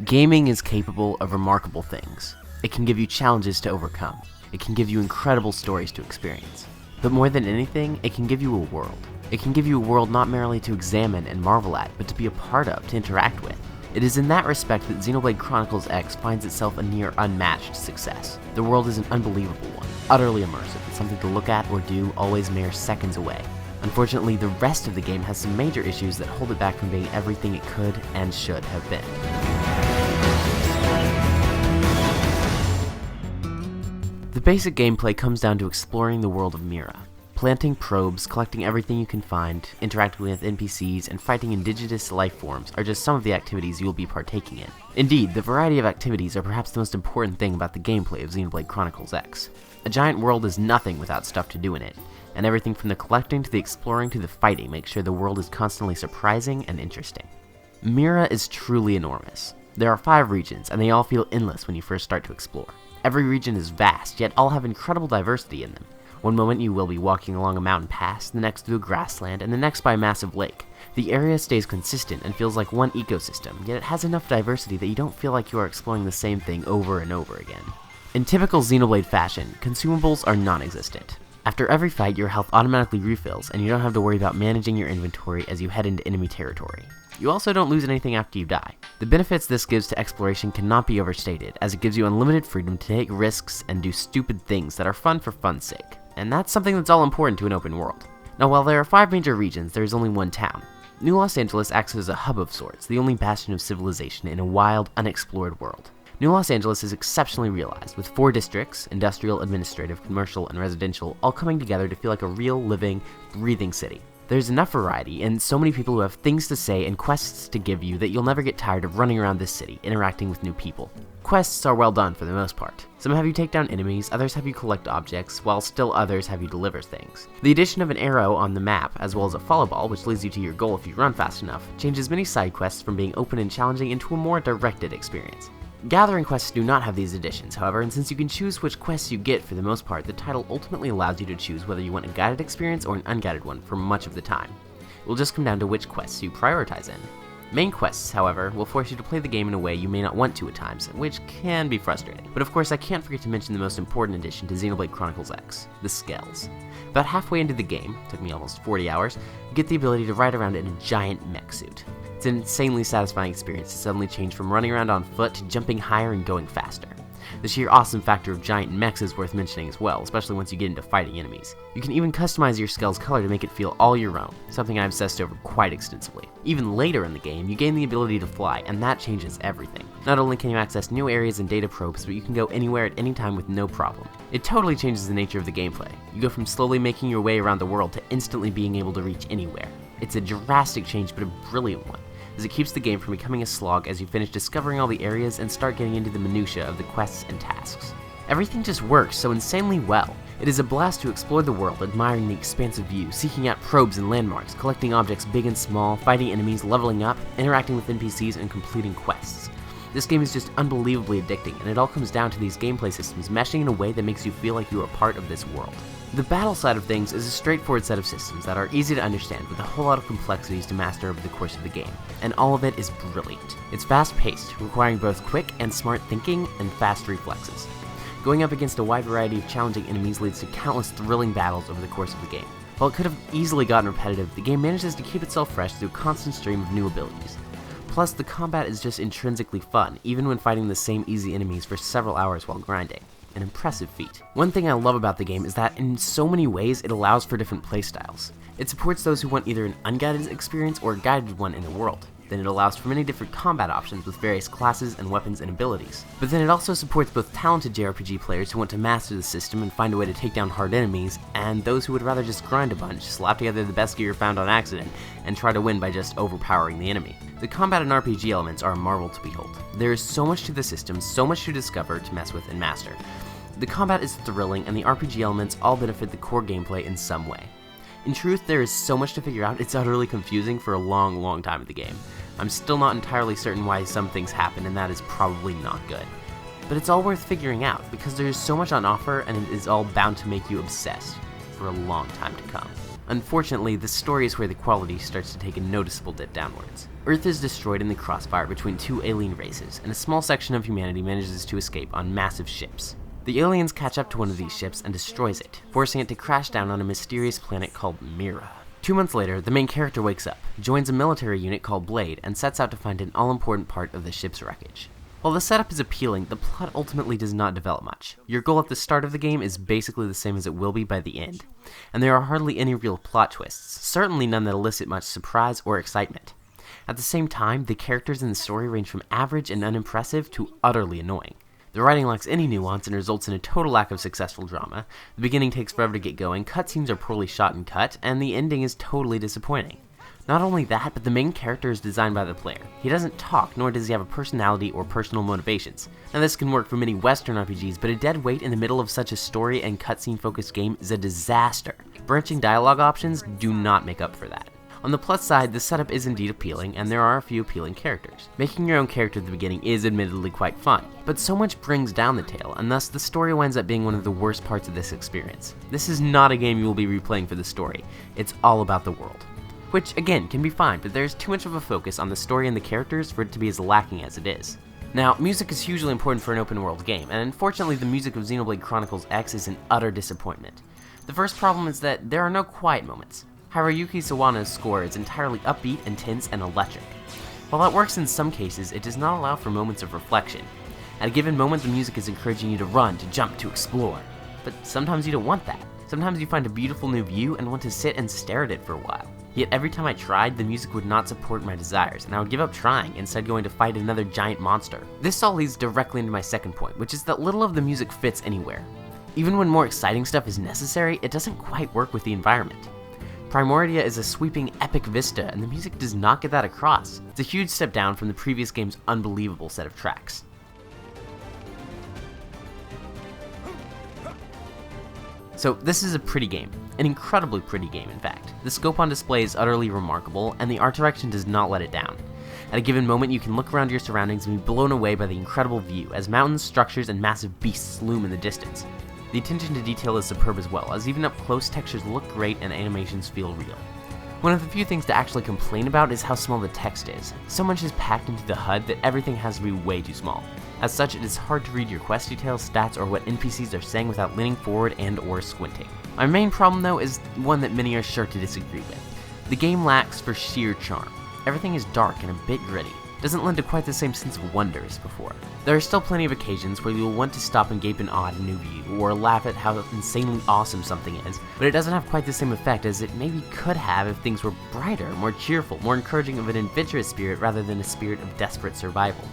Gaming is capable of remarkable things. It can give you challenges to overcome. It can give you incredible stories to experience. But more than anything, it can give you a world. It can give you a world not merely to examine and marvel at, but to be a part of, to interact with. It is in that respect that Xenoblade Chronicles X finds itself a near unmatched success. The world is an unbelievable one, utterly immersive, and something to look at or do always mere seconds away. Unfortunately, the rest of the game has some major issues that hold it back from being everything it could and should have been. The basic gameplay comes down to exploring the world of Mira. Planting probes, collecting everything you can find, interacting with NPCs, and fighting indigenous life forms are just some of the activities you will be partaking in. Indeed, the variety of activities are perhaps the most important thing about the gameplay of Xenoblade Chronicles X. A giant world is nothing without stuff to do in it, and everything from the collecting to the exploring to the fighting makes sure the world is constantly surprising and interesting. Mira is truly enormous. There are 5 regions, and they all feel endless when you first start to explore. Every region is vast, yet all have incredible diversity in them. One moment you will be walking along a mountain pass, the next through a grassland, and the next by a massive lake. The area stays consistent and feels like one ecosystem, yet it has enough diversity that you don't feel like you are exploring the same thing over and over again. In typical Xenoblade fashion, consumables are non-existent. After every fight, your health automatically refills, and you don't have to worry about managing your inventory as you head into enemy territory. You also don't lose anything after you die. The benefits this gives to exploration cannot be overstated, as it gives you unlimited freedom to take risks and do stupid things that are fun for fun's sake. And that's something that's all important to an open world. Now, while there are 5 major regions, there is only one town. New Los Angeles acts as a hub of sorts, the only bastion of civilization in a wild, unexplored world. New Los Angeles is exceptionally realized, with 4 districts, industrial, administrative, commercial, and residential, all coming together to feel like a real, living, breathing city. There's enough variety, and so many people who have things to say and quests to give you that you'll never get tired of running around this city, interacting with new people. Quests are well done for the most part. Some have you take down enemies, others have you collect objects, while still others have you deliver things. The addition of an arrow on the map, as well as a follow ball, which leads you to your goal if you run fast enough, changes many side quests from being open and challenging into a more directed experience. Gathering quests do not have these additions, however, and since you can choose which quests you get for the most part, the title ultimately allows you to choose whether you want a guided experience or an unguided one for much of the time. It will just come down to which quests you prioritize in. Main quests, however, will force you to play the game in a way you may not want to at times, which can be frustrating. But of course, I can't forget to mention the most important addition to Xenoblade Chronicles X, the Skells. About halfway into the game, took me almost 40 hours, you get the ability to ride around in a giant mech suit. It's an insanely satisfying experience to suddenly change from running around on foot to jumping higher and going faster. The sheer awesome factor of giant mechs is worth mentioning as well, especially once you get into fighting enemies. You can even customize your Skell's color to make it feel all your own, something I obsessed over quite extensively. Even later in the game, you gain the ability to fly, and that changes everything. Not only can you access new areas and data probes, but you can go anywhere at any time with no problem. It totally changes the nature of the gameplay. You go from slowly making your way around the world to instantly being able to reach anywhere. It's a drastic change, but a brilliant one, as it keeps the game from becoming a slog as you finish discovering all the areas and start getting into the minutiae of the quests and tasks. Everything just works so insanely well. It is a blast to explore the world, admiring the expansive view, seeking out probes and landmarks, collecting objects big and small, fighting enemies, leveling up, interacting with NPCs, and completing quests. This game is just unbelievably addicting, and it all comes down to these gameplay systems meshing in a way that makes you feel like you are part of this world. The battle side of things is a straightforward set of systems that are easy to understand with a whole lot of complexities to master over the course of the game, and all of it is brilliant. It's fast-paced, requiring both quick and smart thinking and fast reflexes. Going up against a wide variety of challenging enemies leads to countless thrilling battles over the course of the game. While it could have easily gotten repetitive, the game manages to keep itself fresh through a constant stream of new abilities. Plus, the combat is just intrinsically fun, even when fighting the same easy enemies for several hours while grinding. An impressive feat. One thing I love about the game is that in so many ways it allows for different playstyles. It supports those who want either an unguided experience or a guided one in the world. Then it allows for many different combat options with various classes and weapons and abilities. But then it also supports both talented JRPG players who want to master the system and find a way to take down hard enemies, and those who would rather just grind a bunch, slap together the best gear found on accident, and try to win by just overpowering the enemy. The combat and RPG elements are a marvel to behold. There is so much to the system, so much to discover, to mess with, and master. The combat is thrilling, and the RPG elements all benefit the core gameplay in some way. In truth, there is so much to figure out, it's utterly confusing for a long time in the game. I'm still not entirely certain why some things happen, and that is probably not good. But it's all worth figuring out, because there is so much on offer, and it is all bound to make you obsessed for a long time to come. Unfortunately, the story is where the quality starts to take a noticeable dip downwards. Earth is destroyed in the crossfire between two alien races, and a small section of humanity manages to escape on massive ships. The aliens catch up to one of these ships and destroys it, forcing it to crash down on a mysterious planet called Mira. 2 months later, the main character wakes up, joins a military unit called Blade, and sets out to find an all-important part of the ship's wreckage. While the setup is appealing, the plot ultimately does not develop much. Your goal at the start of the game is basically the same as it will be by the end, and there are hardly any real plot twists, certainly none that elicit much surprise or excitement. At the same time, the characters in the story range from average and unimpressive to utterly annoying. The writing lacks any nuance and results in a total lack of successful drama. The beginning takes forever to get going, cutscenes are poorly shot and cut, and the ending is totally disappointing. Not only that, but the main character is designed by the player. He doesn't talk, nor does he have a personality or personal motivations. Now this can work for many Western RPGs, but a dead weight in the middle of such a story and cutscene focused game is a disaster. Branching dialogue options do not make up for that. On the plus side, the setup is indeed appealing, and there are a few appealing characters. Making your own character at the beginning is admittedly quite fun, but so much brings down the tale, and thus the story winds up being one of the worst parts of this experience. This is not a game you will be replaying for the story, it's all about the world. Which, again, can be fine, but there's too much of a focus on the story and the characters for it to be as lacking as it is. Now, music is hugely important for an open world game, and unfortunately the music of Xenoblade Chronicles X is an utter disappointment. The first problem is that there are no quiet moments. Haruyuki Sawano's score is entirely upbeat, intense, and electric. While that works in some cases, it does not allow for moments of reflection. At a given moment, the music is encouraging you to run, to jump, to explore. But sometimes you don't want that. Sometimes you find a beautiful new view and want to sit and stare at it for a while. Yet every time I tried, the music would not support my desires, and I would give up trying, instead going to fight another giant monster. This all leads directly into my second point, which is that little of the music fits anywhere. Even when more exciting stuff is necessary, it doesn't quite work with the environment. Primordia is a sweeping epic vista, and the music does not get that across. It's a huge step down from the previous game's unbelievable set of tracks. So this is a pretty game. An incredibly pretty game, in fact. The scope on display is utterly remarkable, and the art direction does not let it down. At a given moment, you can look around your surroundings and be blown away by the incredible view, as mountains, structures, and massive beasts loom in the distance. The attention to detail is superb as well, as even up close textures look great and animations feel real. One of the few things to actually complain about is how small the text is. So much is packed into the HUD that everything has to be way too small. As such, it is hard to read your quest details, stats, or what NPCs are saying without leaning forward and or squinting. My main problem though is one that many are sure to disagree with. The game lacks for sheer charm. Everything is dark and a bit gritty. Doesn't lend to quite the same sense of wonder as before. There are still plenty of occasions where you'll want to stop and gape in awe at a new view, or laugh at how insanely awesome something is, but it doesn't have quite the same effect as it maybe could have if things were brighter, more cheerful, more encouraging of an adventurous spirit rather than a spirit of desperate survival.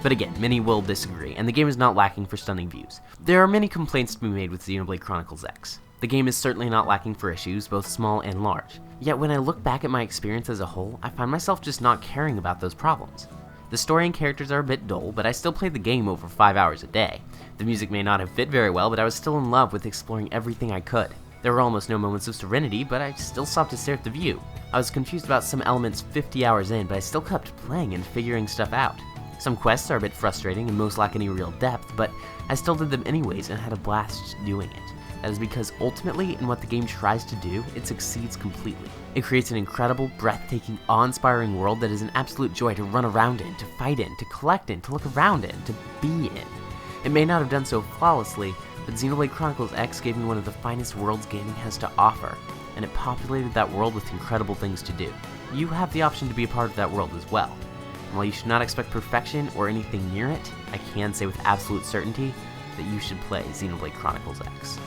But again, many will disagree, and the game is not lacking for stunning views. There are many complaints to be made with Xenoblade Chronicles X. The game is certainly not lacking for issues, both small and large. Yet when I look back at my experience as a whole, I find myself just not caring about those problems. The story and characters are a bit dull, but I still played the game over 5 hours a day. The music may not have fit very well, but I was still in love with exploring everything I could. There were almost no moments of serenity, but I still stopped to stare at the view. I was confused about some elements 50 hours in, but I still kept playing and figuring stuff out. Some quests are a bit frustrating and most lack any real depth, but I still did them anyways and had a blast doing it. That is because ultimately, in what the game tries to do, it succeeds completely. It creates an incredible, breathtaking, awe-inspiring world that is an absolute joy to run around in, to fight in, to collect in, to look around in, to be in. It may not have done so flawlessly, but Xenoblade Chronicles X gave me one of the finest worlds gaming has to offer, and it populated that world with incredible things to do. You have the option to be a part of that world as well. And while you should not expect perfection or anything near it, I can say with absolute certainty that you should play Xenoblade Chronicles X.